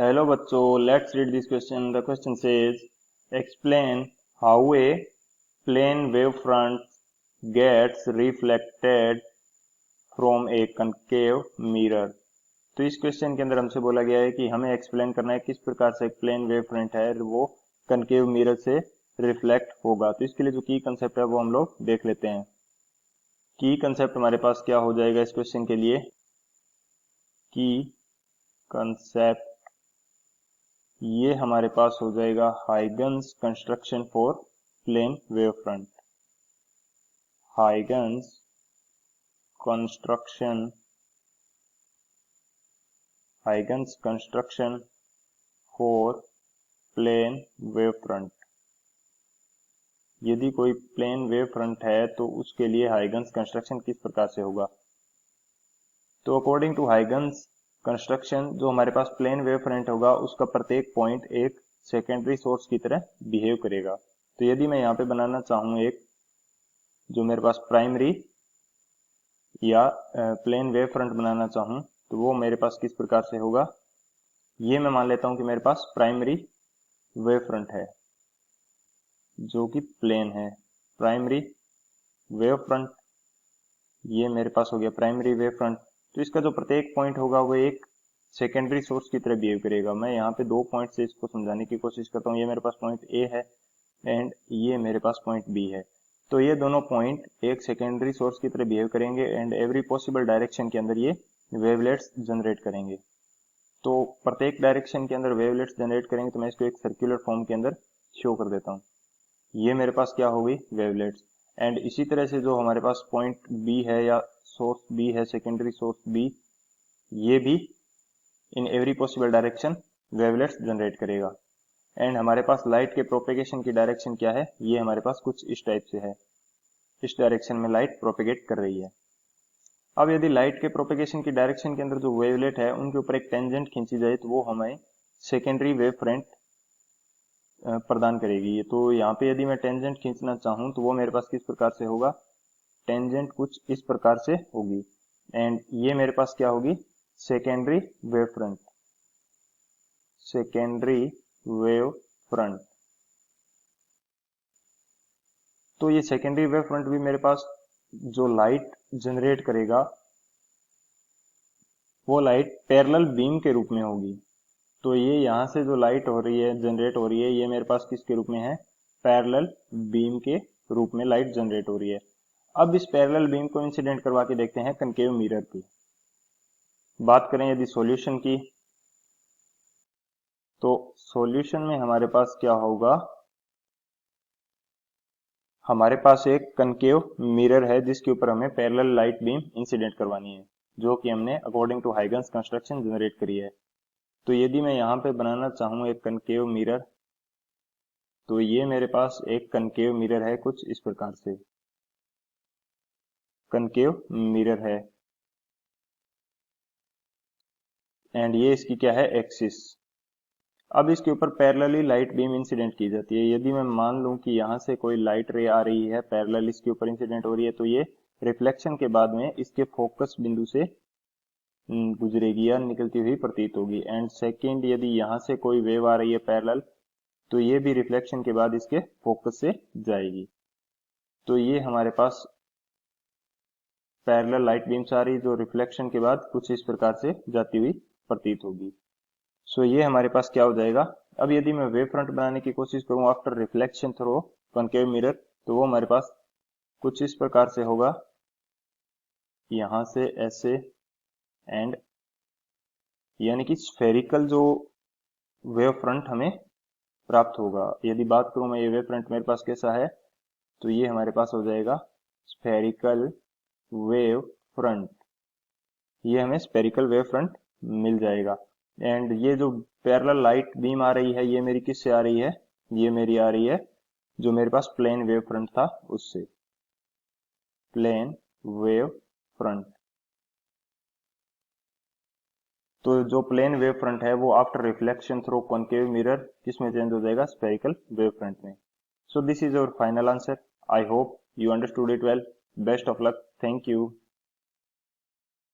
Hello बच्चों, let's read this question. The question says, explain how a plane wavefront gets reflected from a concave mirror. तो इस question के अंदर हमसे बोला गया है कि हमें एक्सप्लेन करना है किस प्रकार से एक प्लेन वेव फ्रंट है वो कनकेव मिरर से रिफ्लेक्ट होगा। तो इसके लिए जो की कंसेप्ट है वो हम लोग देख लेते हैं। की कंसेप्ट हमारे पास क्या हो जाएगा इस क्वेश्चन के लिए? की कंसेप्ट ये हमारे पास हो जाएगा Huygens construction for plane wave front. Huygens construction for plane wave front. यदि कोई प्लेन वेव फ्रंट है तो उसके लिए हाइगन्स कंस्ट्रक्शन किस प्रकार से होगा? तो अकॉर्डिंग टू हाइगन्स कंस्ट्रक्शन जो हमारे पास प्लेन वेव फ्रंट होगा उसका प्रत्येक पॉइंट एक सेकेंडरी सोर्स की तरह बिहेव करेगा। तो यदि मैं यहाँ पे बनाना चाहूँ एक जो मेरे पास प्राइमरी या प्लेन वेव फ्रंट बनाना चाहूँ तो वो मेरे पास किस प्रकार से होगा? ये मैं मान लेता हूँ कि मेरे पास प्राइमरी वेव फ्रंट है जो कि प्लेन है। प्राइमरी वेव फ्रंट ये मेरे पास हो गया प्राइमरी वेव फ्रंट। तो इसका जो प्रत्येक पॉइंट होगा वो एक सेकेंडरी सोर्स की तरह बिहेव करेगा। मैं यहाँ पे दो पॉइंट से इसको समझाने की कोशिश करता हूँ। ये मेरे पास पॉइंट ए है एंड ये मेरे पास पॉइंट बी है। तो ये दोनों पॉइंट एक सेकेंडरी सोर्स की तरह बिहेव करेंगे एंड एवरी पॉसिबल डायरेक्शन के अंदर ये वेवलेट्स जनरेट करेंगे। तो प्रत्येक डायरेक्शन के अंदर वेवलेट्स जनरेट करेंगे तो मैं इसको एक सर्कुलर फॉर्म के अंदर शो कर देता हूँ। ये मेरे पास क्या होगी? वेवलेट्स। एंड इसी तरह से जो हमारे पास पॉइंट बी है या सोर्स बी है, सेकेंडरी सोर्स बी, ये भी in every possible direction wavelets generate करेगा। एंड हमारे पास लाइट के प्रोपेगेशन की डायरेक्शन क्या है? ये हमारे पास कुछ इस टाइप से है। इस डायरेक्शन में लाइट प्रोपेगेट कर रही है। अब यदि लाइट के प्रोपेगेशन की डायरेक्शन के अंदर जो वेवलेट है उनके ऊपर एक टेंजेंट खींची जाए तो वो हमें सेकेंडरी वेव फ्रंट प्रदान करेगी। तो यहाँ पे यदि मैं टेंजेंट खींचना चाहूँ तो वो मेरे पास किस प्रकार से होगा? टेंजेंट कुछ इस प्रकार से होगी एंड ये मेरे पास क्या होगी? Secondary wave front. Secondary wave front. तो ये सेकेंडरी वेव फ्रंट भी मेरे पास जो लाइट जनरेट करेगा वो लाइट पैरेलल बीम के रूप में होगी। तो ये यहाँ से जो लाइट हो रही है, जनरेट हो रही है, ये मेरे पास किसके रूप में है? पैरेलल बीम के रूप में लाइट जनरेट हो रही है। अब इस पैरेलल बीम को इंसिडेंट करवा के देखते हैं कनकेव मिरर की। बात करें यदि सॉल्यूशन की तो सॉल्यूशन में हमारे पास क्या होगा? हमारे पास एक कनकेव मिरर है जिसके ऊपर हमें पैरेलल लाइट बीम इंसिडेंट करवानी है जो कि हमने according to Huygens construction generate करी है। तो यदि मैं यहाँ पे बनाना चाहूँ एक कनकेव मिरर तो ये मेरे पास एक कनकेव मिरर है कुछ इस प्रकार से। कनकेव मिरर है एंड ये इसकी क्या है? एक्सिस। अब इसके ऊपर पैरेलली लाइट बीम इंसिडेंट की जाती है। यदि मैं मान लूं कि यहाँ से कोई लाइट रे आ रही है, पैरेलल इसके ऊपर इंसिडेंट हो रही है, तो ये रिफ्लेक्शन के बाद में इसके फोकस बिंदु से गुजरेगी या निकलती हुई प्रतीत होगी। एंड सेकेंड, यदि यहाँ से कोई वेव आ रही है पैरेलल तो ये भी रिफ्लेक्शन के बाद इसके फोकस से जाएगी। तो ये हमारे पास पैरेलल लाइट बीम्स आ रही जो रिफ्लेक्शन के बाद कुछ इस प्रकार से जाती हुई प्रतीत होगी। सो ये हमारे पास क्या हो जाएगा? अब यदि मैं वेव फ्रंट बनाने की कोशिश करूं after reflection through concave mirror तो वो हमारे पास कुछ इस प्रकार से होगा, यहां से ऐसे एंड यानी कि स्फेरिकल जो वेव फ्रंट हमें प्राप्त होगा। यदि बात करूं मैं ये वेव फ्रंट मेरे पास कैसा है तो ये हमारे पास हो जाएगा स्फेरिकल वेव फ्रंट। ये हमें स्फेरिकल वेव फ्रंट मिल जाएगा। एंड ये जो पैरेलल लाइट बीम आ रही है ये मेरी किससे आ रही है? ये मेरी आ रही है जो मेरे पास प्लेन वेव फ्रंट था उससे। Plane wave front. तो जो प्लेन वेव फ्रंट है वो after reflection through concave mirror किसमें चेंज हो जाएगा? स्फेरिकल वेव फ्रंट में। So this is your final answer. I hope you understood it well. Best of luck. Thank you.